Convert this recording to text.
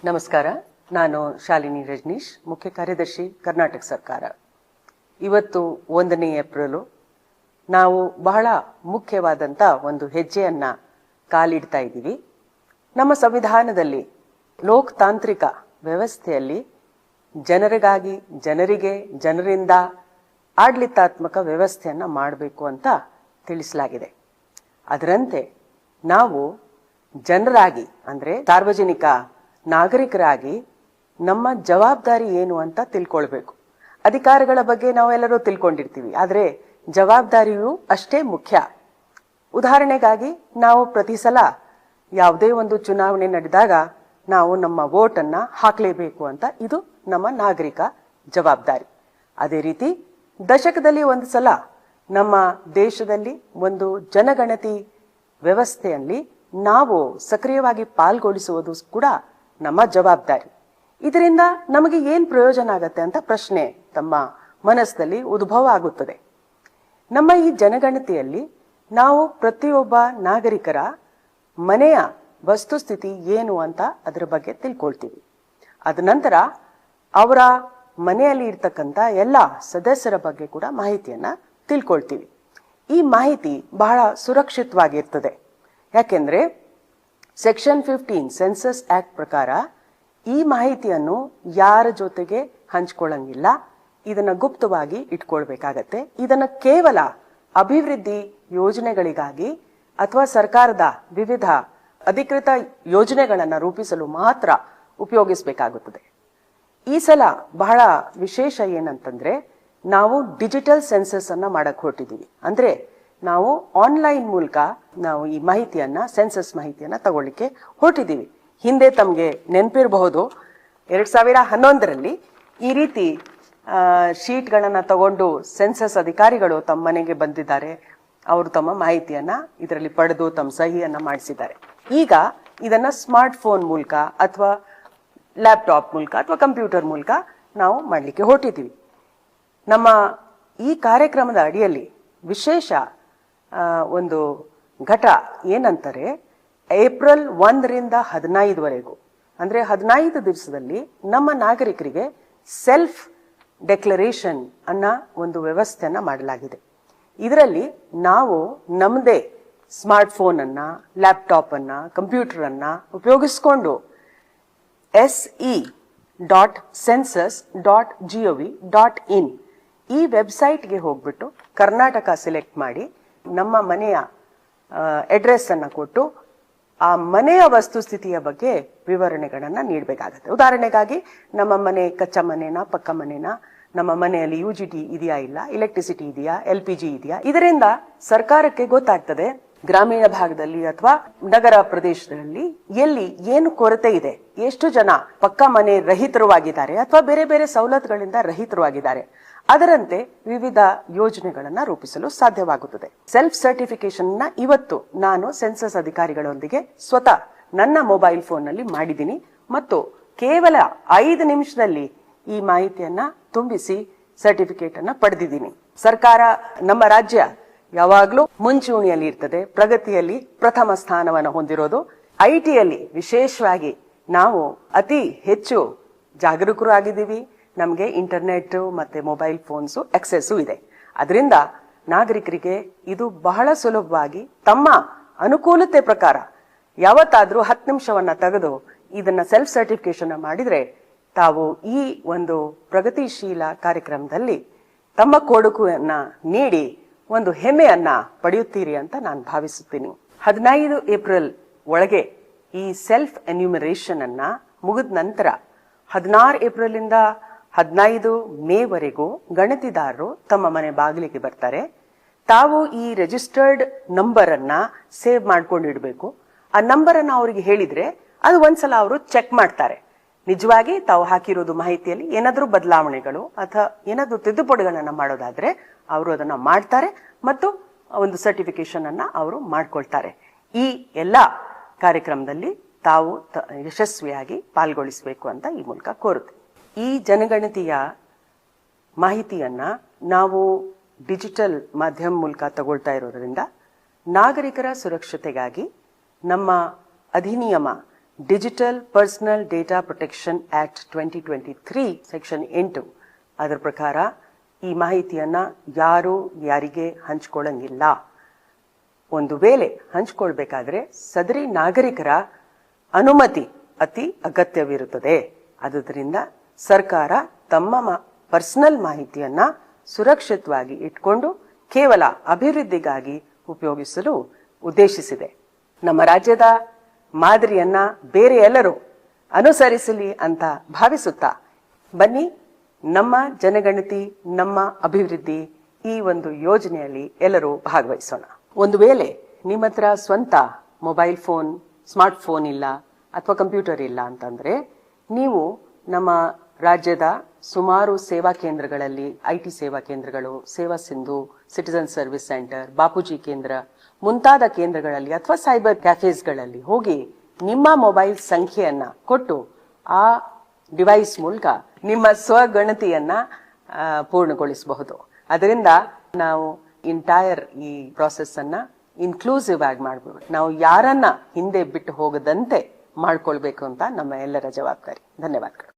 ನಮಸ್ಕಾರ. ನಾನು ಶಾಲಿನಿ ರಜನೀಶ್, ಮುಖ್ಯ ಕಾರ್ಯದರ್ಶಿ, ಕರ್ನಾಟಕ ಸರ್ಕಾರ. ಇವತ್ತು 1ನೇ ಏಪ್ರಿಲ್. ನಾವು ಬಹಳ ಮುಖ್ಯವಾದಂತ ಒಂದು ಹೆಜ್ಜೆಯನ್ನ ಕಾಲಿಡ್ತಾ ಇದ್ದೀವಿ. ನಮ್ಮ ಸಂವಿಧಾನದಲ್ಲಿ ಲೋಕತಾಂತ್ರಿಕ ವ್ಯವಸ್ಥೆಯಲ್ಲಿ ಜನರಿಗಾಗಿ, ಜನರಿಗೆ, ಜನರಿಂದ ಆಡಳಿತಾತ್ಮಕ ವ್ಯವಸ್ಥೆಯನ್ನ ಮಾಡಬೇಕು ಅಂತ ತಿಳಿಸಲಾಗಿದೆ. ಅದರಂತೆ ನಾವು ಜನರಾಗಿ, ಅಂದ್ರೆ ಸಾರ್ವಜನಿಕ ನಾಗರಿಕರಾಗಿ ನಮ್ಮ ಜವಾಬ್ದಾರಿ ಏನು ಅಂತ ತಿಳ್ಕೊಳ್ಬೇಕು. ಅಧಿಕಾರಗಳ ಬಗ್ಗೆ ನಾವೆಲ್ಲರೂ ತಿಳ್ಕೊಂಡಿರ್ತೀವಿ, ಆದ್ರೆ ಜವಾಬ್ದಾರಿಯು ಅಷ್ಟೇ ಮುಖ್ಯ. ಉದಾಹರಣೆಗಾಗಿ ನಾವು ಪ್ರತಿ ಸಲ ಯಾವುದೇ ಒಂದು ಚುನಾವಣೆ ನಡೆದಾಗ ನಾವು ನಮ್ಮ ವೋಟನ್ನ ಹಾಕಲೇಬೇಕು ಅಂತ, ಇದು ನಮ್ಮ ನಾಗರಿಕ ಜವಾಬ್ದಾರಿ. ಅದೇ ರೀತಿ ದಶಕದಲ್ಲಿ ಒಂದು ಸಲ ನಮ್ಮ ದೇಶದಲ್ಲಿ ಒಂದು ಜನಗಣತಿ ವ್ಯವಸ್ಥೆಯಲ್ಲಿ ನಾವು ಸಕ್ರಿಯವಾಗಿ ಪಾಲ್ಗೊಳಿಸುವುದು ಕೂಡ ನಮ್ಮ ಜವಾಬ್ದಾರಿ. ಇದರಿಂದ ನಮಗೆ ಏನ್ ಪ್ರಯೋಜನ ಆಗತ್ತೆ ಅಂತ ಪ್ರಶ್ನೆ ತಮ್ಮ ಮನಸ್ಸಲ್ಲಿ ಉದ್ಭವ ಆಗುತ್ತದೆ. ನಮ್ಮ ಈ ಜನಗಣತಿಯಲ್ಲಿ ನಾವು ಪ್ರತಿಯೊಬ್ಬ ನಾಗರಿಕರ ಮನೆಯ ವಸ್ತುಸ್ಥಿತಿ ಏನು ಅಂತ ಅದರ ಬಗ್ಗೆ ತಿಳ್ಕೊಳ್ತೀವಿ. ಅದ ನಂತರ ಅವರ ಮನೆಯಲ್ಲಿ ಇರ್ತಕ್ಕಂಥ ಎಲ್ಲ ಸದಸ್ಯರ ಬಗ್ಗೆ ಕೂಡ ಮಾಹಿತಿಯನ್ನ ತಿಳ್ಕೊಳ್ತೀವಿ. ಈ ಮಾಹಿತಿ ಬಹಳ ಸುರಕ್ಷಿತವಾಗಿರ್ತದೆ. ಯಾಕೆಂದ್ರೆ ಸೆಕ್ಷನ್ 15 ಸೆನ್ಸಸ್ ಆಕ್ಟ್ ಪ್ರಕಾರ ಈ ಮಾಹಿತಿಯನ್ನು ಯಾರ ಜೊತೆಗೆ ಹಂಚ್ಕೊಳ್ಳಂಗಿಲ್ಲ. ಇದನ್ನ ಗುಪ್ತವಾಗಿ ಇಟ್ಕೊಳ್ಬೇಕಾಗತ್ತೆ. ಇದನ್ನ ಕೇವಲ ಅಭಿವೃದ್ಧಿ ಯೋಜನೆಗಳಿಗಾಗಿ ಅಥವಾ ಸರ್ಕಾರದ ವಿವಿಧ ಅಧಿಕೃತ ಯೋಜನೆಗಳನ್ನ ರೂಪಿಸಲು ಮಾತ್ರ ಉಪಯೋಗಿಸಬೇಕಾಗುತ್ತದೆ. ಈ ಸಲ ಬಹಳ ವಿಶೇಷ ಏನಂತಂದ್ರೆ, ನಾವು ಡಿಜಿಟಲ್ ಸೆನ್ಸಸ್ ಅನ್ನ ಮಾಡಕ್ ಹೊರಟಿದೀವಿ. ಅಂದ್ರೆ ನಾವು ಆನ್ಲೈನ್ ಮೂಲಕ ನಾವು ಈ ಮಾಹಿತಿಯನ್ನ, ಸೆನ್ಸಸ್ ಮಾಹಿತಿಯನ್ನ ತಗೊಳ್ಳಿಕ್ಕೆ ಹೊರಟಿದೀವಿ. ಹಿಂದೆ ತಮ್ಗೆ ನೆನಪಿರಬಹುದು, 2011ರಲ್ಲಿ ಈ ರೀತಿ ಶೀಟ್ಗಳನ್ನ ತಗೊಂಡು ಸೆನ್ಸಸ್ ಅಧಿಕಾರಿಗಳು ತಮ್ಮ ಮನೆಗೆ ಬಂದಿದ್ದಾರೆ. ಅವರು ತಮ್ಮ ಮಾಹಿತಿಯನ್ನ ಇದರಲ್ಲಿ ಪಡೆದು ತಮ್ಮ ಸಹಿಯನ್ನ ಮಾಡಿಸಿದ್ದಾರೆ. ಈಗ ಇದನ್ನ ಸ್ಮಾರ್ಟ್ ಫೋನ್ ಮೂಲಕ ಅಥವಾ ಲ್ಯಾಪ್ಟಾಪ್ ಮೂಲಕ ಅಥವಾ ಕಂಪ್ಯೂಟರ್ ಮೂಲಕ ನಾವು ಮಾಡ್ಲಿಕ್ಕೆ ಹೊರಟಿದ್ದೀವಿ. ನಮ್ಮ ಈ ಕಾರ್ಯಕ್ರಮದ ಅಡಿಯಲ್ಲಿ ವಿಶೇಷ ಒಂದು ಘಟ ಏನಂತಾರೆ, ಏಪ್ರಿಲ್ 1ರಿಂದ 15ವರೆಗೂ, ಅಂದ್ರೆ 15 ದಿವಸದಲ್ಲಿ ನಮ್ಮ ನಾಗರಿಕರಿಗೆ ಸೆಲ್ಫ್ ಡೆಕ್ಲರೇಷನ್ ಅನ್ನ ಒಂದು ವ್ಯವಸ್ಥೆಯನ್ನ ಮಾಡಲಾಗಿದೆ. ಇದರಲ್ಲಿ ನಾವು ನಮ್ಮದೇ ಸ್ಮಾರ್ಟ್ ಫೋನ್ ಅನ್ನ, ಲ್ಯಾಪ್ಟಾಪ್ ಅನ್ನ, ಕಂಪ್ಯೂಟರ್ ಅನ್ನ ಉಪಯೋಗಿಸಿಕೊಂಡು se.census.gov.in ಈ ವೆಬ್ಸೈಟ್ಗೆ ಹೋಗ್ಬಿಟ್ಟು ಕರ್ನಾಟಕ ಸೆಲೆಕ್ಟ್ ಮಾಡಿ ನಮ್ಮ ಮನೆಯ ಅಡ್ರೆಸ್ ಅನ್ನ ಕೊಟ್ಟು ಆ ಮನೆಯ ವಸ್ತುಸ್ಥಿತಿಯ ಬಗ್ಗೆ ವಿವರಣೆಗಳನ್ನ ನೀಡಬೇಕಾಗತ್ತೆ. ಉದಾಹರಣೆಗಾಗಿ ನಮ್ಮ ಮನೆ ಕಚ್ಚಾ ಮನೆನಾ, ಪಕ್ಕ ಮನೆನಾ, ನಮ್ಮ ಮನೆಯಲ್ಲಿ UGT ಇದೆಯಾ, ಇಲ್ಲ ಎಲೆಕ್ಟ್ರಿಸಿಟಿ ಇದೆಯಾ, LPG ಇದೆಯಾ. ಇದರಿಂದ ಸರ್ಕಾರಕ್ಕೆ ಗೊತ್ತಾಗ್ತದೆ ಗ್ರಾಮೀಣ ಭಾಗದಲ್ಲಿ ಅಥವಾ ನಗರ ಪ್ರದೇಶದಲ್ಲಿ ಎಲ್ಲಿ ಏನು ಕೊರತೆ ಇದೆ, ಎಷ್ಟು ಜನ ಪಕ್ಕಾ ಮನೆ ರಹಿತರವಾಗಿದ್ದಾರೆ ಅಥವಾ ಬೇರೆ ಬೇರೆ ಸವಲತ್ತುಗಳಿಂದ ರಹಿತರವಾಗಿದ್ದಾರೆ. ಅದರಂತೆ ವಿವಿಧ ಯೋಜನೆಗಳನ್ನ ರೂಪಿಸಲು ಸಾಧ್ಯವಾಗುತ್ತದೆ. ಸೆಲ್ಫ್ ಸರ್ಟಿಫಿಕೇಶನ್ ನ ಇವತ್ತು ನಾನು ಸೆನ್ಸಸ್ ಅಧಿಕಾರಿಗಳೊಂದಿಗೆ ಸ್ವತಃ ನನ್ನ ಮೊಬೈಲ್ ಫೋನ್ ನಲ್ಲಿ ಮಾಡಿದ್ದೀನಿ ಮತ್ತು ಕೇವಲ 5 ನಿಮಿಷದಲ್ಲಿ ಈ ಮಾಹಿತಿಯನ್ನ ತುಂಬಿಸಿ ಸರ್ಟಿಫಿಕೇಟ್ ಅನ್ನ ಪಡೆದಿದ್ದೀನಿ. ಸರ್ಕಾರ, ನಮ್ಮ ರಾಜ್ಯ ಯಾವಾಗ್ಲೂ ಮುಂಚೂಣಿಯಲ್ಲಿ ಇರ್ತದೆ. ಪ್ರಗತಿಯಲ್ಲಿ ಪ್ರಥಮ ಸ್ಥಾನವನ್ನು ಹೊಂದಿರೋದು. IT-ಯಲ್ಲಿ ವಿಶೇಷವಾಗಿ ನಾವು ಅತಿ ಹೆಚ್ಚು ಜಾಗರೂಕರು ಆಗಿದ್ದೀವಿ. ನಮಗೆ ಇಂಟರ್ನೆಟ್ ಮತ್ತೆ ಮೊಬೈಲ್ ಫೋನ್ಸ್ ಆಕ್ಸೆಸ್ ಇದೆ. ಅದರಿಂದ ನಾಗರಿಕರಿಗೆ ಇದು ಬಹಳ ಸುಲಭವಾಗಿ ತಮ್ಮ ಅನುಕೂಲತೆ ಪ್ರಕಾರ ಯಾವತ್ತಾದ್ರೂ 10 ನಿಮಿಷವನ್ನ ತೆಗೆದು ಇದನ್ನ ಸೆಲ್ಫ್ ಸರ್ಟಿಫಿಕೇಶನ್ ಮಾಡಿದ್ರೆ ತಾವು ಈ ಒಂದು ಪ್ರಗತಿಶೀಲ ಕಾರ್ಯಕ್ರಮದಲ್ಲಿ ತಮ್ಮ ಕೊಡುಗೆಯನ್ನ ನೀಡಿ ಒಂದು ಹೆಮ್ಮೆಯನ್ನ ಪಡೆಯುತ್ತೀರಿ ಅಂತ ನಾನು ಭಾವಿಸುತ್ತೀನಿ. 15 ಏಪ್ರಿಲ್ ಒಳಗೆ ಈ ಸೆಲ್ಫ್ ಎನ್ಯೂಮರೇಷನ್ ಅನ್ನ ಮುಗಿದ ನಂತರ 16 ಏಪ್ರಿಲ್ ಇಂದ 15 ಮೇವರೆಗೂ ಗಣತಿದಾರರು ತಮ್ಮ ಮನೆ ಬಾಗಿಲಿಗೆ ಬರ್ತಾರೆ. ತಾವು ಈ ರಿಜಿಸ್ಟರ್ಡ್ ನಂಬರ್ ಅನ್ನ ಸೇವ್ ಮಾಡ್ಕೊಂಡಿಡ್ಬೇಕು. ಆ ನಂಬರ್ ಅನ್ನ ಅವರಿಗೆ ಹೇಳಿದ್ರೆ ಅದು ಒಂದ್ಸಲ ಅವರು ಚೆಕ್ ಮಾಡ್ತಾರೆ. ನಿಜವಾಗಿ ತಾವು ಹಾಕಿರೋದು ಮಾಹಿತಿಯಲ್ಲಿ ಏನಾದ್ರೂ ಬದಲಾವಣೆಗಳು ಅಥವಾ ಏನಾದ್ರೂ ತಿದ್ದುಪಡಿಗಳನ್ನ ಮಾಡೋದಾದ್ರೆ ಅವರು ಅದನ್ನ ಮಾಡ್ತಾರೆ ಮತ್ತು ಒಂದು ಸರ್ಟಿಫಿಕೇಶನ್ ಅನ್ನ ಅವರು ಮಾಡ್ಕೊಳ್ತಾರೆ. ಈ ಎಲ್ಲಾ ಕಾರ್ಯಕ್ರಮದಲ್ಲಿ ತಾವು ಯಶಸ್ವಿಯಾಗಿ ಪಾಲ್ಗೊಳಿಸಬೇಕು ಅಂತ ಈ ಮೂಲಕ ಕೋರುತ್ತೆ. ಈ ಜನಗಣತಿಯ ಮಾಹಿತಿಯನ್ನ ನಾವು ಡಿಜಿಟಲ್ ಮಾಧ್ಯಮ ಮೂಲಕ ತಗೊಳ್ತಾ ಇರೋದ್ರಿಂದ ನಾಗರಿಕರ ಸುರಕ್ಷತೆಗಾಗಿ ನಮ್ಮ ಅಧಿನಿಯಮ digital personal data protection act 2023 section 8 ಅದರ ಪ್ರಕಾರ ಈ ಮಾಹಿತಿಯನ್ನ ಯಾರು ಯಾರಿಗೆ ಹಂಚಿಕೊಳ್ಳಂಗಿಲ್ಲ. ಒಂದು ವೇಳೆ ಹಂಚಿಕೊಳ್ಬೇಕಾದ್ರೆ ಸದರಿ ನಾಗರಿಕರ ಅನುಮತಿ ಅತಿ ಅಗತ್ಯವಿರುತ್ತದೆ. ಆದುದರಿಂದ ಸರ್ಕಾರ ತಮ್ಮ ಪರ್ಸನಲ್ ಮಾಹಿತಿಯನ್ನ ಸುರಕ್ಷಿತವಾಗಿ ಇಟ್ಕೊಂಡು ಕೇವಲ ಅಭಿವೃದ್ಧಿಗಾಗಿ ಉಪಯೋಗಿಸಲು ಉದ್ದೇಶಿಸಿದೆ. ನಮ್ಮ ರಾಜ್ಯದ ಮಾದರಿಯನ್ನ ಬೇರೆ ಎಲ್ಲರೂ ಅನುಸರಿಸಲಿ ಅಂತ ಭಾವಿಸುತ್ತಾ ಬನ್ನಿ, ನಮ್ಮ ಜನಗಣತಿ ನಮ್ಮ ಅಭಿವೃದ್ಧಿ ಈ ಒಂದು ಯೋಜನೆಯಲ್ಲಿ ಎಲ್ಲರೂ ಭಾಗವಹಿಸೋಣ. ಒಂದು ವೇಳೆ ನಿಮ್ಮ ಹತ್ರ ಸ್ವಂತ ಮೊಬೈಲ್ ಫೋನ್, ಸ್ಮಾರ್ಟ್ ಫೋನ್ ಇಲ್ಲ ಅಥವಾ ಕಂಪ್ಯೂಟರ್ ಇಲ್ಲ ಅಂತಂದ್ರೆ ನೀವು ನಮ್ಮ ರಾಜ್ಯದ ಸುಮಾರು ಸೇವಾ ಕೇಂದ್ರಗಳಲ್ಲಿ, ಐಟಿ ಸೇವಾ ಕೇಂದ್ರಗಳು, ಸೇವಾ Sindhu, citizen service centre, Bapuji ಕೇಂದ್ರ ಮುಂತಾದ ಕೇಂದ್ರಗಳಲ್ಲಿ ಅಥವಾ ಸೈಬರ್ ಕ್ಯಾಫೇಸ್ಗಳಲ್ಲಿ ಹೋಗಿ ನಿಮ್ಮ ಮೊಬೈಲ್ ಸಂಖ್ಯೆಯನ್ನ ಕೊಟ್ಟು ಆ ಡಿವೈಸ್ ಮೂಲಕ ನಿಮ್ಮ ಸ್ವಗಣತಿಯನ್ನ ಪೂರ್ಣಗೊಳಿಸಬಹುದು. ಅದರಿಂದ ನಾವು ಎಂಟೈರ್ ಈ ಪ್ರಾಸೆಸ್ ಅನ್ನ ಇನ್ಕ್ಲೂಸಿವ್ ಆಗಿ ಮಾಡಬಹುದು. ನಾವು ಯಾರನ್ನ ಹಿಂದೆ ಬಿಟ್ಟು ಹೋಗದಂತೆ ಮಾಡ್ಕೊಳ್ಬೇಕು ಅಂತ ನಮ್ಮ ಎಲ್ಲರ ಜವಾಬ್ದಾರಿ. ಧನ್ಯವಾದಗಳು.